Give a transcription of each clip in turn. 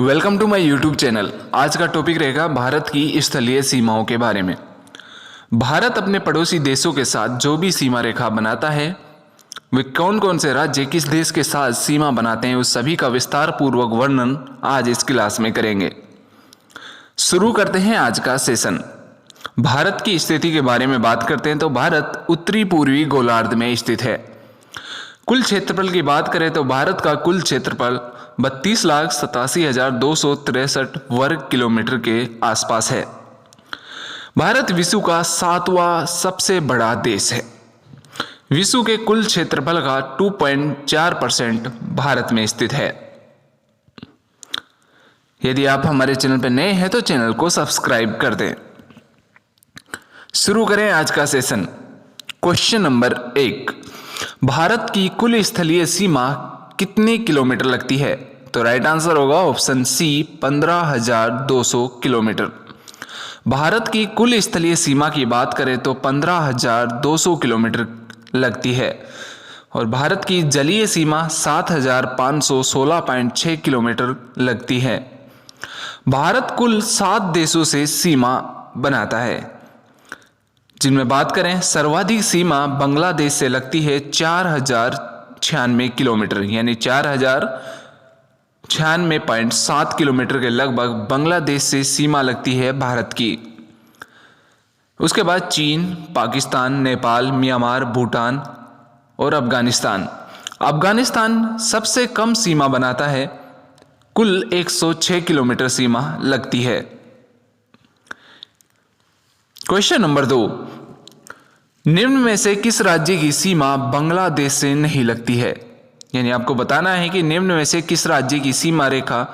Welcome to my YouTube channel. आज का topic रहेगा भारत की स्थलीय सीमाओं के बारे में। भारत अपने पड़ोसी देशों के साथ जो भी सीमा रेखा बनाता है, वे कौन कौन से राज्य किस देश के साथ सीमा बनाते हैं, उस सभी का विस्तार पूर्वक वर्णन आज इस क्लास में करेंगे। शुरू करते हैं आज का सेशन। भारत की स्थिति के बारे में बात करते हैं तो भारत उत्तरी पूर्वी गोलार्ध में स्थित है। कुल क्षेत्रफल की बात करें तो भारत का कुल क्षेत्रफल 32,87,263 वर्ग किलोमीटर के आसपास है। भारत विश्व का 7वां सबसे बड़ा देश है। विश्व के कुल क्षेत्रफल का 2.4% भारत में स्थित है। यदि आप हमारे चैनल पर नए हैं तो चैनल को सब्सक्राइब कर दें। शुरू करें आज का सेशन। क्वेश्चन नंबर 1, भारत की कुल स्थलीय सीमा कितने किलोमीटर लगती है? तो राइट आंसर होगा ऑप्शन सी, 15,200 किलोमीटर। भारत की कुल स्थलीय सीमा की बात करें तो 15,200 किलोमीटर लगती है और भारत की जलीय सीमा 7,516.6 किलोमीटर लगती है। भारत कुल 7 देशों से सीमा बनाता है, जिनमें बात करें सर्वाधिक सीमा बांग्लादेश से लगती है 4,096 किलोमीटर, यानी 4,096.7 किलोमीटर के लगभग बांग्लादेश से सीमा लगती है भारत की। उसके बाद चीन, पाकिस्तान, नेपाल, म्यांमार, भूटान और अफगानिस्तान। अफगानिस्तान सबसे कम सीमा बनाता है, कुल 106 किलोमीटर सीमा लगती है। क्वेश्चन नंबर 2, निम्न में से किस राज्य की सीमा बांग्लादेश से नहीं लगती है? यानी आपको बताना है कि निम्न में से किस राज्य की सीमा रेखा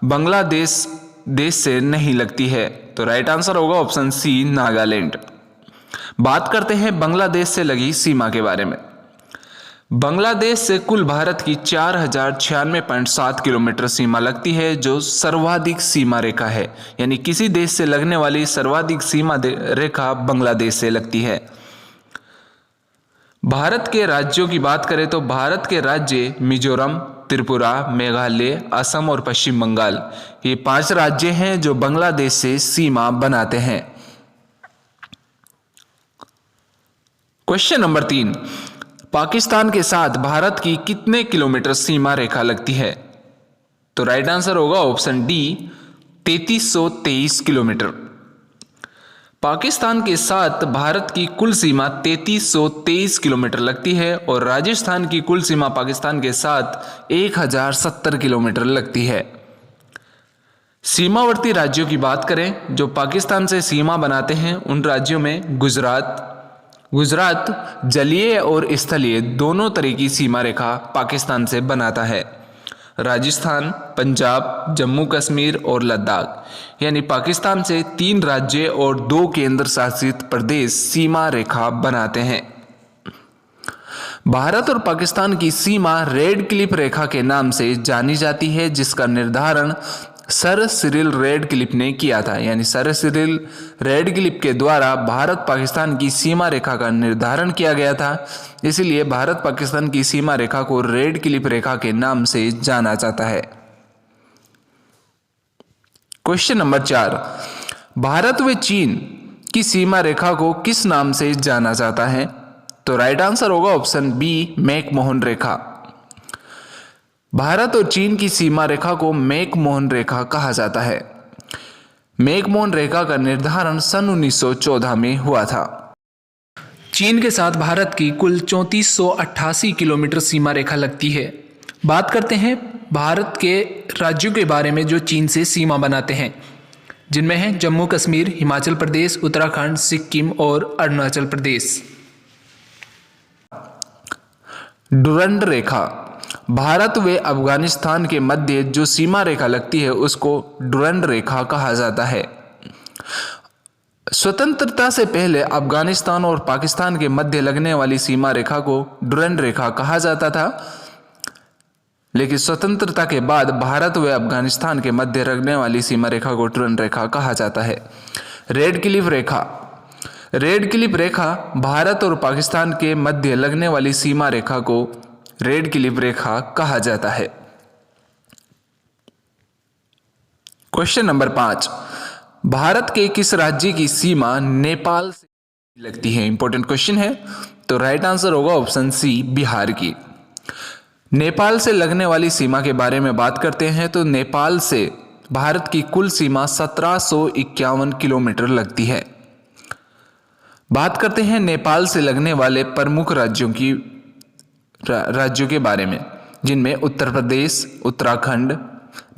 बांग्लादेश देश से नहीं लगती है। तो राइट आंसर होगा ऑप्शन सी, नागालैंड। बात करते हैं बांग्लादेश से लगी सीमा के बारे में। बांग्लादेश से कुल भारत की 4,096.7 किलोमीटर सीमा लगती है, जो सर्वाधिक सीमा रेखा है। यानी किसी देश से लगने वाली सर्वाधिक सीमा रेखा बांग्लादेश से लगती है। भारत के राज्यों की बात करें तो भारत के राज्य मिजोरम, त्रिपुरा, मेघालय, असम और पश्चिम बंगाल, ये 5 राज्य हैं जो बांग्लादेश से सीमा बनाते हैं। क्वेश्चन नंबर 3, पाकिस्तान के साथ भारत की कितने किलोमीटर सीमा रेखा लगती है? तो राइट आंसर होगा ऑप्शन डी, 3323 किलोमीटर। पाकिस्तान के साथ भारत की कुल सीमा 3323 किलोमीटर लगती है और राजस्थान की कुल सीमा पाकिस्तान के साथ 1070 किलोमीटर लगती है। सीमावर्ती राज्यों की बात करें जो पाकिस्तान से सीमा बनाते हैं, उन राज्यों में गुजरात जलीय और स्थलीय दोनों तरह की सीमा रेखा पाकिस्तान से बनाता है। राजस्थान, पंजाब, जम्मू कश्मीर और लद्दाख, यानी पाकिस्तान से 3 राज्य और 2 केंद्र शासित प्रदेश सीमा रेखा बनाते हैं। भारत और पाकिस्तान की सीमा रेड क्लिफ रेखा के नाम से जानी जाती है, जिसका निर्धारण सर सिरिल रेडक्लिफ ने किया था। यानी सर सिरिल रेडक्लिफ के द्वारा भारत पाकिस्तान की सीमा रेखा का निर्धारण किया गया था, इसलिए भारत पाकिस्तान की सीमा रेखा को रेडक्लिफ रेखा के नाम से जाना जाता है। क्वेश्चन नंबर 4, भारत व चीन की सीमा रेखा को किस नाम से जाना जाता है? तो राइट आंसर होगा ऑप्शन बी, मैकमोहन रेखा। भारत और चीन की सीमा रेखा को मैकमोहन रेखा कहा जाता है। मैकमोहन रेखा का निर्धारण सन 1914 में हुआ था। चीन के साथ भारत की कुल 3488 किलोमीटर सीमा रेखा लगती है। बात करते हैं भारत के राज्यों के बारे में जो चीन से सीमा बनाते हैं, जिनमें हैं जम्मू कश्मीर, हिमाचल प्रदेश, उत्तराखंड, सिक्किम और अरुणाचल प्रदेश। डुरंड रेखा, भारत व अफगानिस्तान के मध्य जो सीमा रेखा लगती है उसको डुरंड रेखा कहा जाता है। स्वतंत्रता से पहले अफगानिस्तान और पाकिस्तान के मध्य लगने वाली सीमा रेखा को डुरंड रेखा कहा जाता था, लेकिन स्वतंत्रता के बाद भारत व अफगानिस्तान के मध्य लगने वाली सीमा रेखा को डुरंड रेखा कहा जाता है। रेड क्लिफ रेखा, रेड क्लिफ रेखा भारत और पाकिस्तान के मध्य लगने वाली सीमा रेखा को रेड क्लिफ रेखा कहा जाता है। क्वेश्चन नंबर 5, भारत के किस राज्य की सीमा नेपाल से लगती है? इंपॉर्टेंट क्वेश्चन है। तो राइट आंसर होगा ऑप्शन सी, बिहार की। नेपाल से लगने वाली सीमा के बारे में बात करते हैं तो नेपाल से भारत की कुल सीमा 1751 किलोमीटर लगती है। बात करते हैं नेपाल से लगने वाले प्रमुख राज्यों के बारे में, जिनमें उत्तर प्रदेश, उत्तराखंड,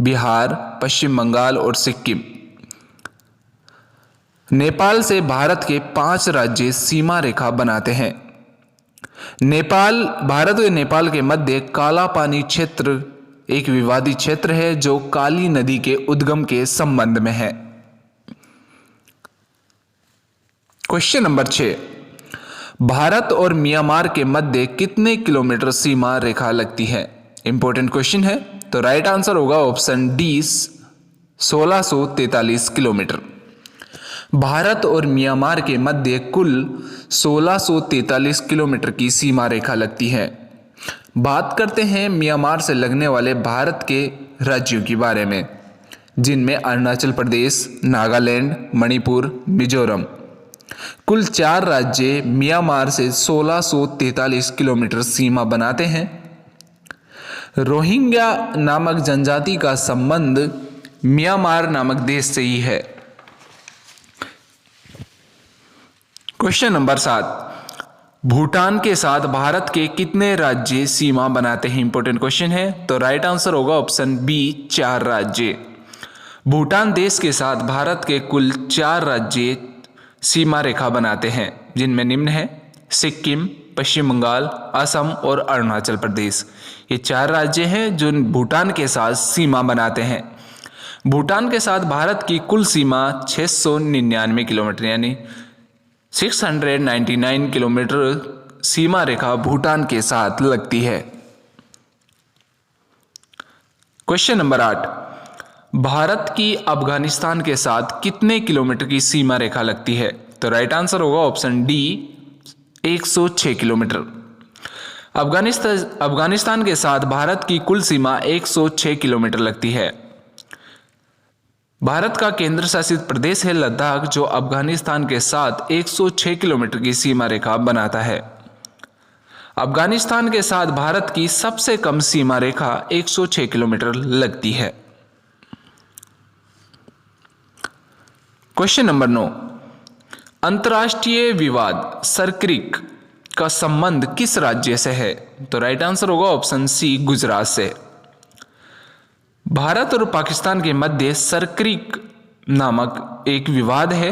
बिहार, पश्चिम बंगाल और सिक्किम। नेपाल से भारत के 5 राज्य सीमा रेखा बनाते हैं। भारत और नेपाल के मध्य काला पानी क्षेत्र एक विवादित क्षेत्र है जो काली नदी के उद्गम के संबंध में है। क्वेश्चन नंबर 6, भारत और म्यांमार के मध्य कितने किलोमीटर सीमा रेखा लगती है? इंपॉर्टेंट क्वेश्चन है। तो राइट आंसर होगा ऑप्शन डी, 1643 किलोमीटर। भारत और म्यांमार के मध्य कुल 1643 किलोमीटर की सीमा रेखा लगती है। बात करते हैं म्यांमार से लगने वाले भारत के राज्यों के बारे में, जिनमें अरुणाचल प्रदेश, नागालैंड, मणिपुर, मिजोरम। कुल 4 राज्य म्यांमार से 1643 किलोमीटर सीमा बनाते हैं। रोहिंग्या नामक जनजाति का संबंध म्यांमार नामक देश से ही है। क्वेश्चन नंबर 7, भूटान के साथ भारत के कितने राज्य सीमा बनाते हैं? इंपॉर्टेंट क्वेश्चन है। तो राइट आंसर होगा ऑप्शन बी, 4 राज्य। भूटान देश के साथ भारत के कुल 4 राज्य सीमा रेखा बनाते हैं, जिनमें निम्न है सिक्किम, पश्चिम बंगाल, असम और अरुणाचल प्रदेश। ये 4 राज्य हैं जो भूटान के साथ सीमा बनाते हैं। भूटान के साथ भारत की कुल सीमा 699 किलोमीटर यानी 699 किलोमीटर सीमा रेखा भूटान के साथ लगती है। क्वेश्चन नंबर 8, भारत की अफगानिस्तान के साथ कितने किलोमीटर की सीमा रेखा लगती है? तो राइट आंसर होगा ऑप्शन डी, 106 किलोमीटर। अफगानिस्तान के साथ भारत की कुल सीमा 106 किलोमीटर लगती है। भारत का केंद्र शासित प्रदेश है लद्दाख, जो अफगानिस्तान के साथ 106 किलोमीटर की सीमा रेखा बनाता है। अफगानिस्तान के साथ भारत की सबसे कम सीमा रेखा 106 किलोमीटर लगती है। क्वेश्चन नंबर 9, अंतर्राष्ट्रीय विवाद सरक्रिक का संबंध किस राज्य से है? तो राइट आंसर होगा ऑप्शन सी, गुजरात से। भारत और पाकिस्तान के मध्य सरक्रिक नामक एक विवाद है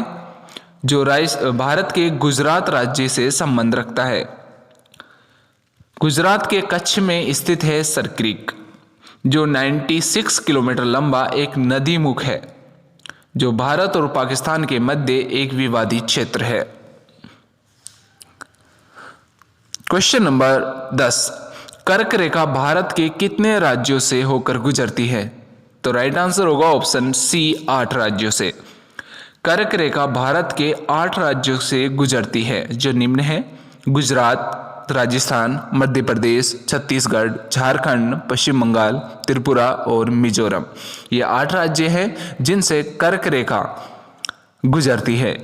जो भारत के गुजरात राज्य से संबंध रखता है। गुजरात के कच्छ में स्थित है सरक्रिक, जो 96 किलोमीटर लंबा एक नदी मुख है, जो भारत और पाकिस्तान के मध्य एक विवादित क्षेत्र है। क्वेश्चन नंबर 10, कर्क रेखा भारत के कितने राज्यों से होकर गुजरती है? तो राइट आंसर होगा ऑप्शन सी, 8 राज्यों से। कर्क रेखा भारत के 8 राज्यों से गुजरती है, जो निम्न है गुजरात, राजस्थान, मध्य प्रदेश, छत्तीसगढ़, झारखंड, पश्चिम बंगाल, त्रिपुरा और मिजोरम। ये 8 राज्य हैं जिनसे कर्क रेखा गुजरती है।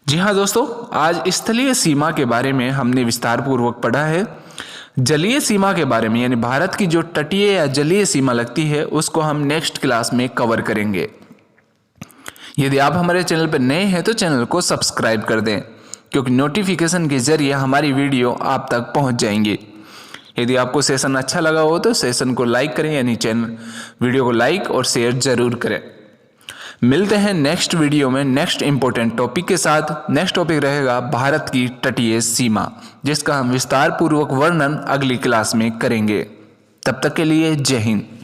जी हाँ दोस्तों, आज स्थलीय सीमा के बारे में हमने विस्तार पूर्वक पढ़ा है। जलीय सीमा के बारे में यानी भारत की जो तटीय या जलीय सीमा लगती है उसको हम नेक्स्ट क्लास में कवर करेंगे। यदि आप हमारे चैनल पर नए हैं तो चैनल को सब्सक्राइब कर दें, क्योंकि नोटिफिकेशन के जरिए हमारी वीडियो आप तक पहुंच जाएंगी। यदि आपको सेशन अच्छा लगा हो तो सेशन को लाइक करें, यानी वीडियो को लाइक और शेयर जरूर करें। मिलते हैं नेक्स्ट वीडियो में नेक्स्ट इंपॉर्टेंट टॉपिक के साथ। नेक्स्ट टॉपिक रहेगा भारत की तटीय सीमा, जिसका हम विस्तार पूर्वक वर्णन अगली क्लास में करेंगे। तब तक के लिए जय हिंद।